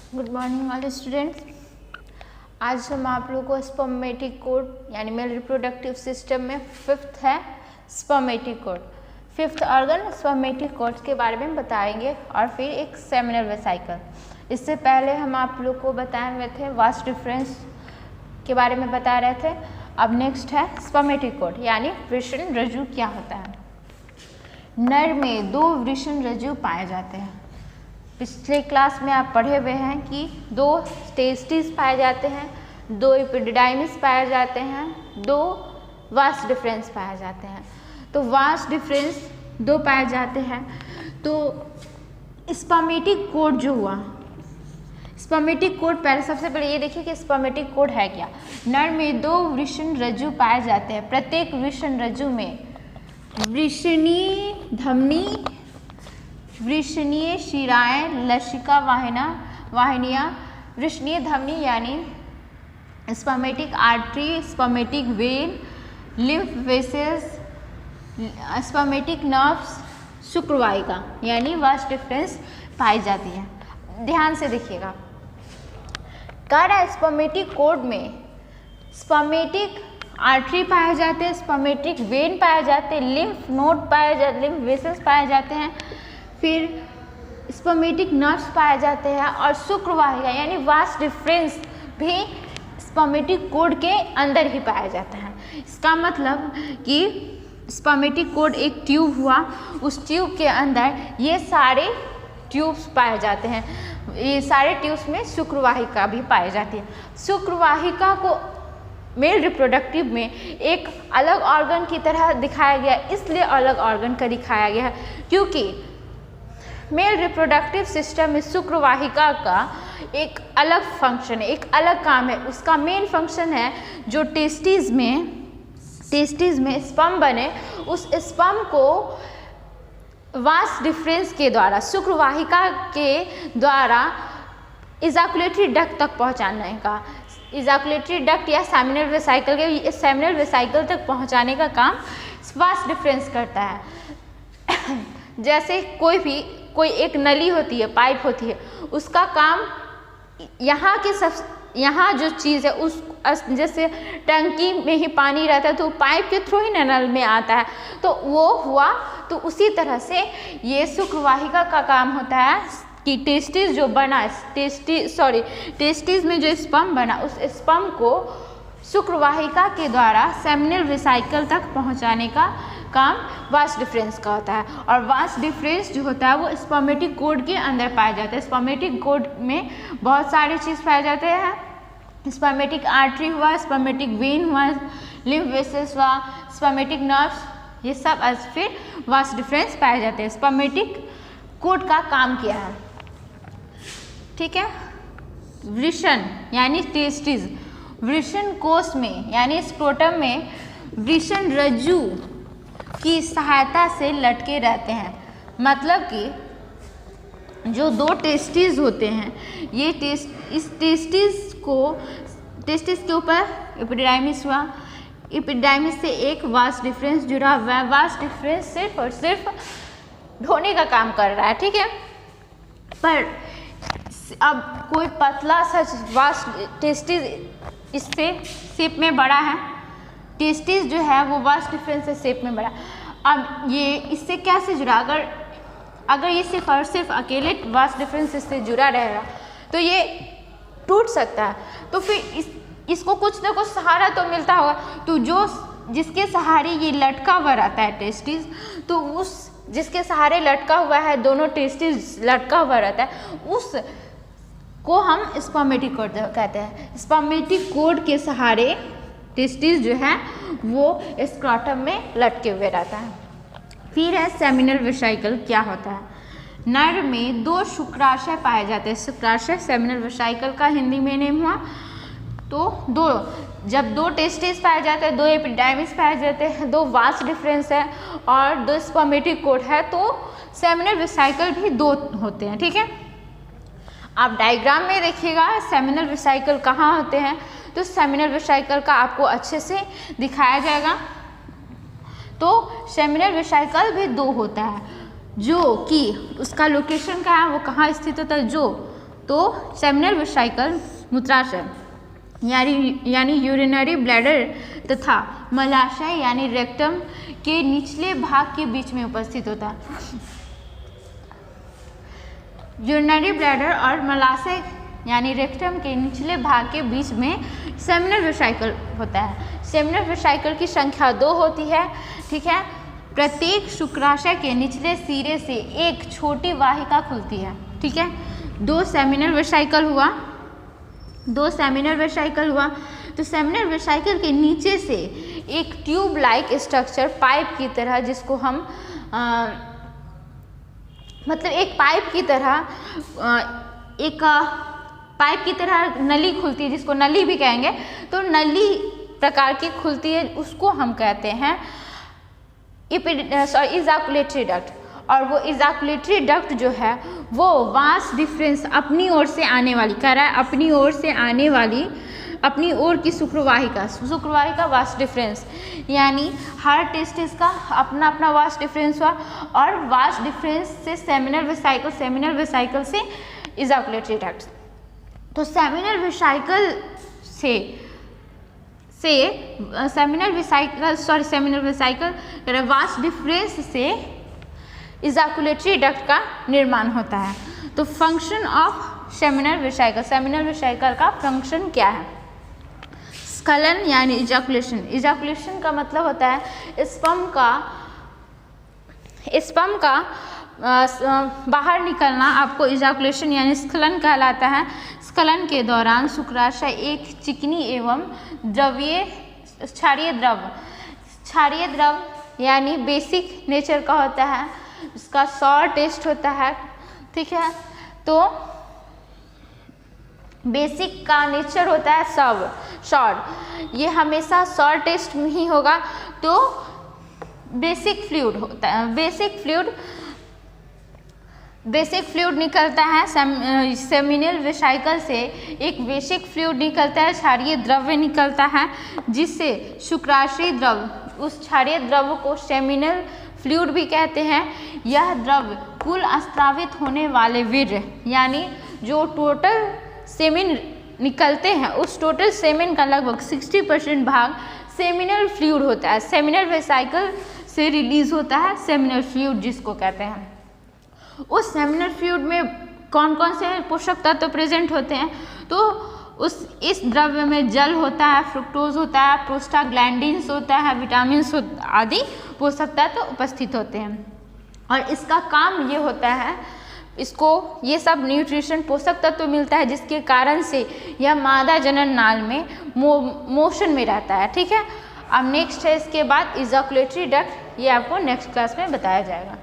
Good morning all students. आज हम आप लोगों को स्पर्मेटिक कोड यानी मेल रिप्रोडक्टिव सिस्टम में फिफ्थ है spermatic code, fifth organ spermatic code के बारे में बताएंगे और फिर एक सेमिनल वेसाइकल। इससे पहले हम आप लोग को बताए हुए थे वास डिफरेंस के बारे में बता रहे थे। अब नेक्स्ट है स्पर्मेटिक कोड यानी वृषण रज्जु क्या होता है। नर में 2 वृषण रज्जु पाए जाते हैं। पिछले क्लास में आप पढ़े हुए हैं कि 2 टेस्टिस पाए जाते हैं, 2 एपिडिडाइमिस पाए जाते हैं, 2 वास डिफरेंस पाए जाते हैं। तो वास डिफरेंस 2 पाए जाते हैं। तो स्पर्मेटिक कोड जो हुआ, स्पर्मेटिक कोड पहले सबसे पहले ये देखिए कि स्पर्मेटिक कोड है क्या। नर में 2 वृषण रज्जु पाए जाते हैं। प्रत्येक वृषण रज्जु में वृषणीय धमनी, वृषणीय शिराएं, लसिका वाहिनियां, वृषणीय धमनी यानी spermatic artery, spermatic vein, lymph vessels, spermatic nerves, शुक्रवाहिका यानी वास डिफरेंस पाई जाती है। ध्यान से देखिएगा, कह रहा है स्पर्मेटिक कोड में स्पर्मेटिक आर्टरी पाए जाते हैं, स्पर्मेटिक वेन पाए जाते हैं, लिम्फ नोड पाए जाते, लिम्फ वेसल्स पाए जाते हैं, फिर स्पर्मेटिक नर्व्स पाए जाते हैं और शुक्रवाहिका यानी वास डिफरेंस भी स्पर्मेटिक कोड के अंदर ही पाया जाता है। इसका मतलब कि स्पर्मेटिक कोड एक ट्यूब हुआ, उस ट्यूब के अंदर ये सारे ट्यूब्स पाए जाते हैं। ये सारे ट्यूब्स में शुक्रवाहिका भी पाई जाती है। शुक्रवाहिका को मेल रिप्रोडक्टिव में एक अलग ऑर्गन की तरह दिखाया गया, इसलिए अलग ऑर्गन का दिखाया गया है क्योंकि मेल रिप्रोडक्टिव सिस्टम में शुक्रवाहिका का एक अलग फंक्शन है, एक अलग काम है। उसका मेन फंक्शन है जो टेस्टिस में स्पर्म बने, उस स्पर्म को वास डिफरेंस के द्वारा, शुक्रवाहिका के द्वारा इजाकुलेटरी डक्ट तक पहुंचाने का, इजाकुलेटरी डक्ट या सेमिनल वेसाइकल के सेमिनल वेसाइकल तक पहुंचाने का काम वास डिफरेंस करता है। जैसे कोई एक नली होती है, पाइप होती है, उसका काम यहाँ जो चीज़ है उस जैसे टंकी में ही पानी रहता है तो पाइप के थ्रू ही नल में आता है, तो वो हुआ। तो उसी तरह से ये शुक्रवाहिका का काम होता है कि टेस्टिस जो बना, टेस्टिस में जो स्पर्म बना, उस स्पर्म को शुक्रवाहिका के द्वारा सेमिनल वेसाइकल तक पहुंचाने का काम वास डिफरेंस का होता है। और वास डिफरेंस जो होता है वो स्पर्मेटिक कोड के अंदर पाया जाता है। स्पर्मेटिक कोड में बहुत सारी चीज़ पाए जाते हैं। स्पर्मेटिक आर्टरी हुआ, स्पर्मेटिक वेन हुआ, लिम्फ वेसल्स हुआ, स्पर्मेटिक नर्व्स, ये सब फिर वास डिफरेंस पाए जाते हैं। स्पर्मेटिक कोड का काम किया है, ठीक है। वृषण यानी टेस्टिस, वृषण कोश में यानी स्क्रोटम में वृषण रज्जु की सहायता से लटके रहते हैं। मतलब कि जो 2 टेस्टिस होते हैं, ये इस टेस्टिस के ऊपर एपिडिडाइमिस हुआ, एपिडिडाइमिस से एक वास डिफरेंस जुड़ा हुआ है। वास डिफरेंस सिर्फ और सिर्फ ढोने का काम कर रहा है, ठीक है। पर अब कोई पतला सा वास टेस्टिस इससे शेप में बड़ा है, टेस्टिस जो है वो वास डिफरेंस से शेप में बड़ा। अब ये इससे कैसे जुड़ा, अगर ये सिर्फ और सिर्फ अकेले वास डिफरेंस से जुड़ा रहेगा तो ये टूट सकता है। तो फिर इसको कुछ ना कुछ सहारा तो मिलता होगा। तो जिसके सहारे ये लटका हुआ रहता है टेस्टिस, तो उस जिसके सहारे लटका हुआ है, दोनों टेस्टिस लटका हुआ रहता है, उस को हम स्पर्मेटिक कोड कहते हैं। स्पर्मेटिक कोड के सहारे टेस्टिस जो है वो स्क्रोटम में लटके हुए रहता है। फिर है सेमिनल वेसाइकल क्या होता है। नर में 2 शुक्राशय पाए जाते हैं। शुक्राशय सेमिनल वेसाइकल का हिंदी में नेम हुआ। तो जब 2 टेस्टिस पाए जाते हैं, 2 एपिडाइमिस पाए जाते हैं, 2 वास डिफरेंस है और 2 स्पर्मेटिक कोड है, तो सेमिनल वेसाइकल भी 2 होते हैं, ठीक है। आप डायग्राम में देखिएगा सेमिनल वेसाइकल कहाँ होते हैं, तो सेमिनल वेसाइकल का आपको अच्छे से दिखाया जाएगा। तो सेमिनल वेसाइकल भी 2 होता है, जो कि उसका लोकेशन क्या है, वो कहाँ स्थित होता है, जो तो सेमिनल वेसिकल मूत्राशय यानी यूरिनरी ब्लैडर तथा मलाशय यानी रेक्टम के निचले भाग के बीच में उपस्थित होता है। यूरिनरी ब्लैडर और मलाशय यानी रेक्टम के निचले भाग के बीच में सेमिनल वेसिकल होता है। सेमिनल वेसिकल की संख्या 2 होती है, ठीक है। प्रत्येक शुक्राशय के निचले सिरे से एक छोटी वाहिका खुलती है, ठीक है। 2 सेमिनल वेसिकल हुआ, 2 सेमिनल वेसिकल हुआ। तो सेमिनल वेसिकल के नीचे से एक ट्यूब लाइक स्ट्रक्चर पाइप की तरह, जिसको हम मतलब एक पाइप की तरह पाइप की तरह नली खुलती है, जिसको नली भी कहेंगे। तो नली प्रकार की खुलती है, उसको हम कहते हैं इजाकुलेटरी डक्ट। और वो इजाकुलेटरी डक्ट जो है वो वास डिफरेंस अपनी ओर से आने वाली, कह रहा है अपनी ओर से आने वाली, अपनी ओर की शुक्रवाहिका वास डिफरेंस, यानी हर टेस्टिस का अपना अपना वास डिफरेंस हुआ, और वास डिफरेंस से सेमिनल वेसिकल से इजाकुलेटरी डक्ट। तो seminal vesicle seminal vesicle vas deferens से इजाकुलेटरी डक्ट का निर्माण होता है। तो फंक्शन ऑफ सेमिनल वेसिकल का फंक्शन क्या है? स्खलन यानी इजाकुलेशन का मतलब होता है स्पर्म का बाहर निकलना, आपको इजाकुलेशन यानी स्खलन कहलाता है। स्खलन के दौरान शुक्राशय एक चिकनी एवं क्षारीय द्रव यानी बेसिक नेचर का होता है, इसका सॉर टेस्ट होता है, ठीक है। तो बेसिक का नेचर होता है सॉर, ये हमेशा सॉर टेस्ट में ही होगा। तो बेसिक फ्लूइड होता है, बेसिक फ्लूइड निकलता है सेमिनल वेसिकल से, एक बेसिक फ्लूइड निकलता है, क्षारीय द्रव्य निकलता है, जिससे शुक्राशय द्रव, उस क्षारीय द्रव्य को सेमिनल फ्लूइड भी कहते हैं। यह द्रव्य कुल स्त्रावित होने वाले वीर्य यानी जो टोटल सेमिन निकलते हैं, उस टोटल सेमिन का लगभग 60% भाग सेमिनल फ्लूइड होता है। सेमिनल वेसिकल से रिलीज होता है सेमिनल फ्लूइड, जिसको कहते हैं। उस सेमिनल फ्लूइड में कौन कौन से पोषक तत्व प्रेजेंट होते हैं? तो इस द्रव्य में जल होता है, फ्रुक्टोज होता है, प्रोस्टाग्लैंडिन्स होता है, विटामिन आदि पोषक तत्व उपस्थित होते हैं। और इसका काम ये होता है, इसको ये सब न्यूट्रिशन पोषक तत्व मिलता है, जिसके कारण से यह मादा जनन नाल में मोशन में रहता है, ठीक है। अब नेक्स्ट है इसके बाद इजाकुलेटरी डक्ट, ये आपको नेक्स्ट क्लास में बताया जाएगा।